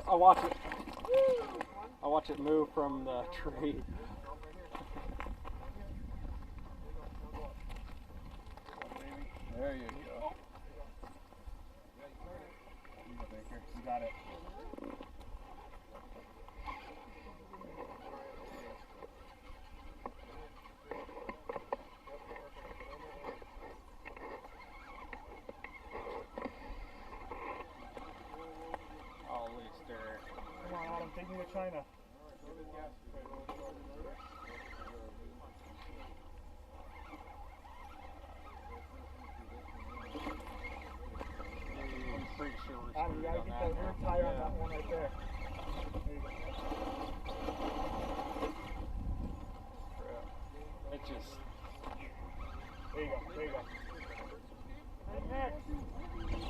I watch it. I watch it move from the tree. There you go. You got it. Come on, Adam, take me to China. Adam, you gotta get that rear tire on that one right there. There you go. It just. There you go. There you go. Next.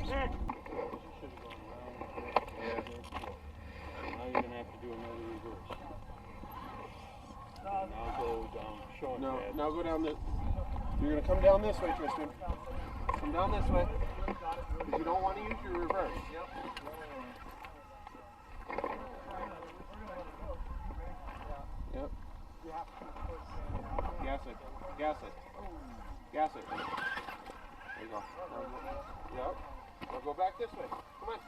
Next. Yeah. Now you're gonna have to do another reverse. Now go down short. No, now go down this. You're gonna come down this way, Tristan. Come down this way. Because you don't want to use your reverse. Yep. Gas it. Gas it. Gas it. There you go. Yep. Now go back this way. Come on.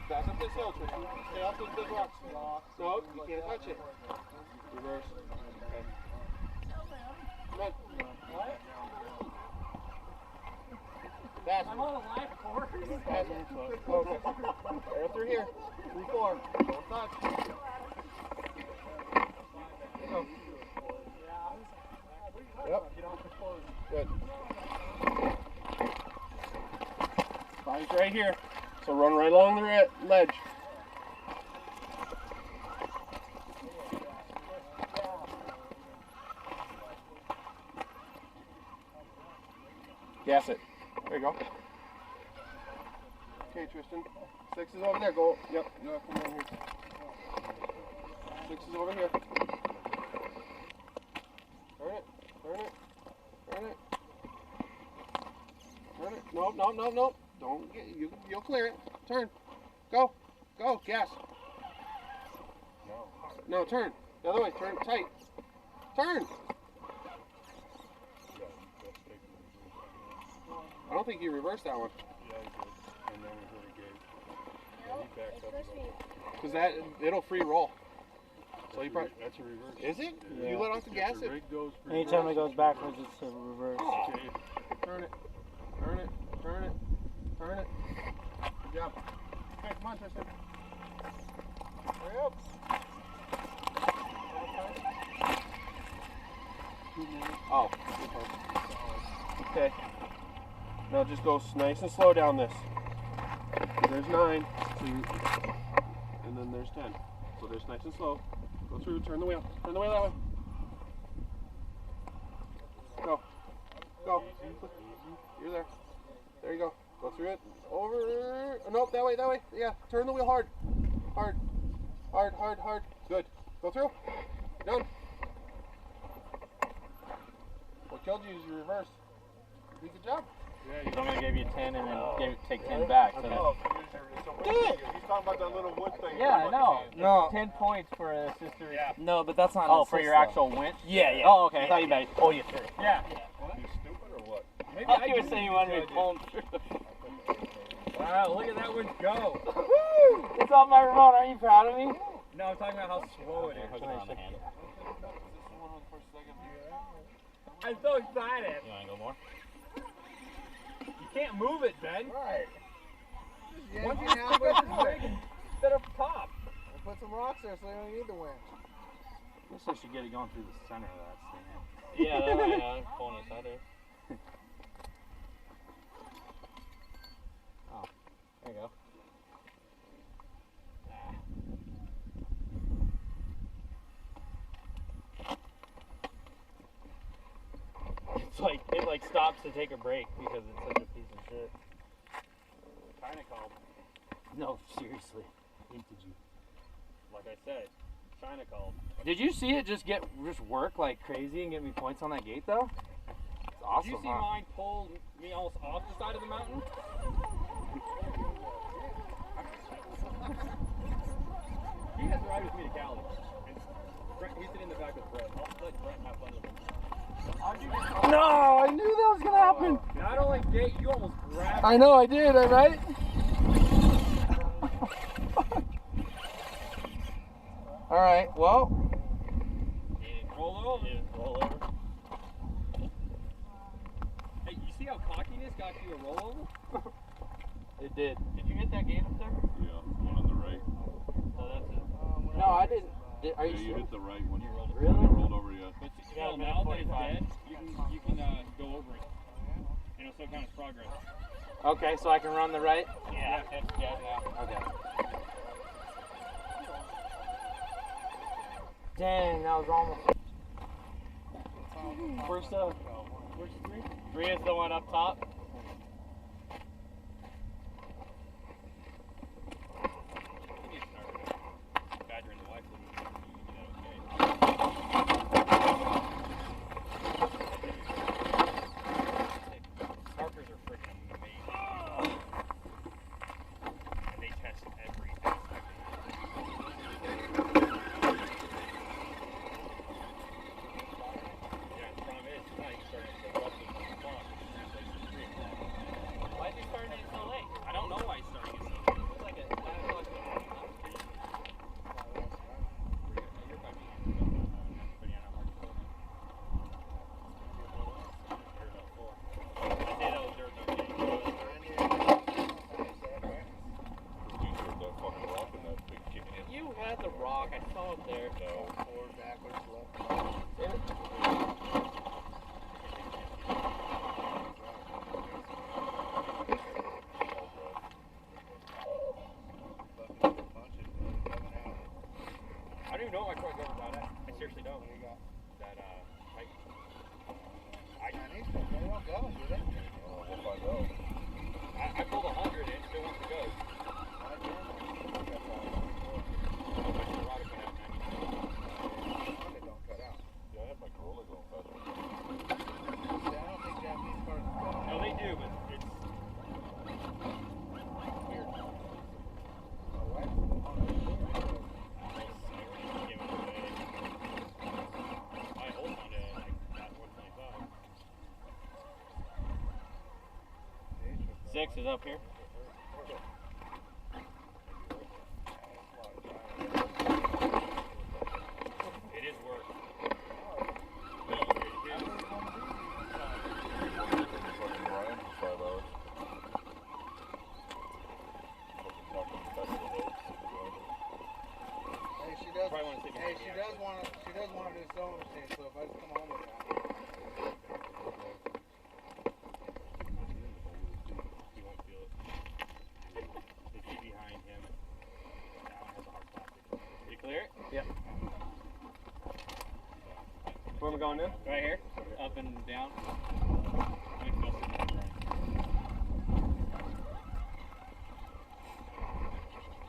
Back up this hill, Tristan. Stay off those big rocks. No, you can't touch it. Reverse. Okay. Come on. Fast. I'm on a live course. Fast. Okay. Right through here. 3-4. Don't touch. Go. Yep. Good. Spine's right here. So run right along the ledge. Gas it. There you go. Okay, Tristan. 6 is over there. Go. Yep. You have to come down here. 6 is over here. Turn it. Turn it. Turn it. Turn it. No, no, no, no. Don't get you. You'll clear it. Turn. Go. Go. Gas. No. Turn. The other way. Turn tight. Turn. I don't think you reversed that one. Yeah, he did. And then we hit a gate. Yeah, he backs up. Because that it'll free roll. So you probably. That's a reverse. Is it? Yeah. You let off the gas If the it. rig goes Anytime it goes backwards, it's a reverse. Oh. Turn it. Turn it. Turn it. Turn it. Good job. Okay, come on, Tristan. Hurry up. Oh. Okay. Now just go nice and slow down this. There's 9. So and then there's 10. So there's nice and slow. Go through, turn the wheel. Turn the wheel that way. Go. Go. You're there. There you go. Go through it. Over. Oh, nope, that way, that way. Yeah. Turn the wheel hard. Hard. Hard, hard, hard. Good. Go through. Done. What killed you is your reverse. Good job. Yeah, I'm gonna give you 10 and then take 10 back. So Oh, he's talking about that little wood thing. yeah, I know. No. 10 points for a sister. Yeah. No, but that's not. Oh, an for assist, your though. actual winch? Yeah, yeah. Oh, okay. I thought you meant. Oh, yeah, sure. Yeah. He's stupid or what? Maybe I was saying you wanted me to pull him through. Wow, look at that one go. It's on my remote. Aren't you proud of me? No, I'm talking about how slow it is. Hook it around the handle. I'm so excited. You want to go more? You can't move it, Ben. Right. Once you stick up the rig instead of top. We'll put some rocks there so you don't need the winch. I guess I should get it going through the center of that thing. Yeah, that way, yeah. Pulling his header. Oh, there you go. It like stops to take a break because it's such a piece of shit. China called. No, seriously. Did you? Like I said, China called. Did you see it just work like crazy and get me points on that gate though? It's awesome. Did you see mine pull me almost off the side of the mountain? He has to ride with me to Cali. And Brett, he's sitting in the back with Brett. I'll let Brett have fun with him. No, I knew that was gonna happen. Not only gate, you almost grabbed I know I did, right? All right, well. Roll over. Roll over. Hey, you see how cockiness got you a rollover? It did. Did you hit that gate up there? Yeah, one on the right. So that's it. No, I didn't. Are Yeah, you you sure? hit the right one. You rolled it. Really? You rolled over, yeah. But still, now that it's dead, you can go over it. And it'll still count as progress. Okay, so I can run the right? Yeah, it's dead now. Okay. Dang, that was almost. Where's 3? 3 is the one up top. Badgering the wife with me. Starkers are freaking amazing. And they test every aspect. Yeah, the problem is, now you're starting to take up with the clock. Why is he starting it so late? I don't know why he's starting it so late. It's like a 5 o'clock. You had the rock, I saw it there. No. Forward, backwards, left. I don't even know if I quite go about that. I seriously don't. That, Chinese stuff, they don't go, do they? We'll find out. I pulled 100 and it still wants to go. Don't cut out. Yeah, I had my Corolla going faster. See, I don't think Japanese cars go. No, they do, but it's weird. My wife was the one that was doing it. My old Honda, like, got 125. 6 is up here. It is work. Fucking Brian for 5 hours. Fucking talking back to the hills. Hey, she does. Probably wanna take a Hey, picture, she does want to do sewing machine. So if I just come home with that, He won't feel it. The key behind him. That one has a hard plastic. Did you clear it? Yep. Where are we going now? Right here. Up and down.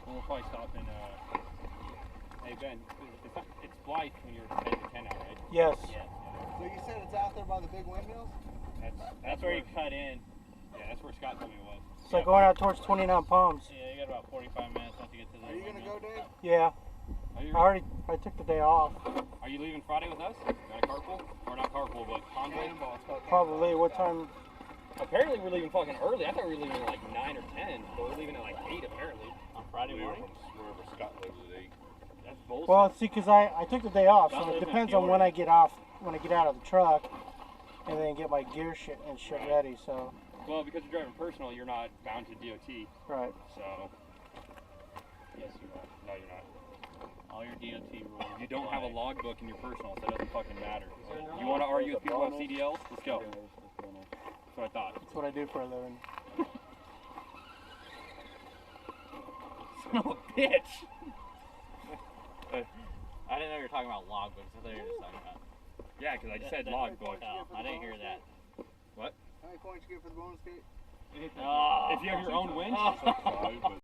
We'll probably stop in, hey Ben, it's Blythe when you're 10 to 10 out, right? Yes. Yeah. so you said it's out there by the big windmills? That's where you cut in. Yeah, that's where Scott told me it was. It's like going out towards 29 Palms. Yeah, you got about 45 minutes once you get to the Are you gonna go, Dave? Yeah. I took the day off. Are you leaving Friday with us? Not carpool? Or not carpool, but convoy? Cannonball. It's called Probably. Cannonball. What time? Apparently we're leaving fucking early. I thought we were leaving at like 9 or 10, but we're leaving at like 8 apparently. On Friday morning? Wherever Scott lives at 8. That's bullshit. Well, see, because I took the day off, so That's it what depends I'm on when I get off, when I get out of the truck, and then get my gear shit ready. So. Well, because you're driving personal, you're not bound to DOT. Right. So, yes, you are. No, you're not. All your DOT rules. You don't have a logbook in your personal, so it doesn't fucking matter. You want to argue with people about CDLs? Let's go. That's what I thought. That's what I do for a living. Son of a bitch! I didn't know you were talking about logbooks. I thought you were just talking about. Yeah, because I just said logbook. I didn't hear that. What? How many points you get for the bonus gate? If you have your own winch? It's like 5, but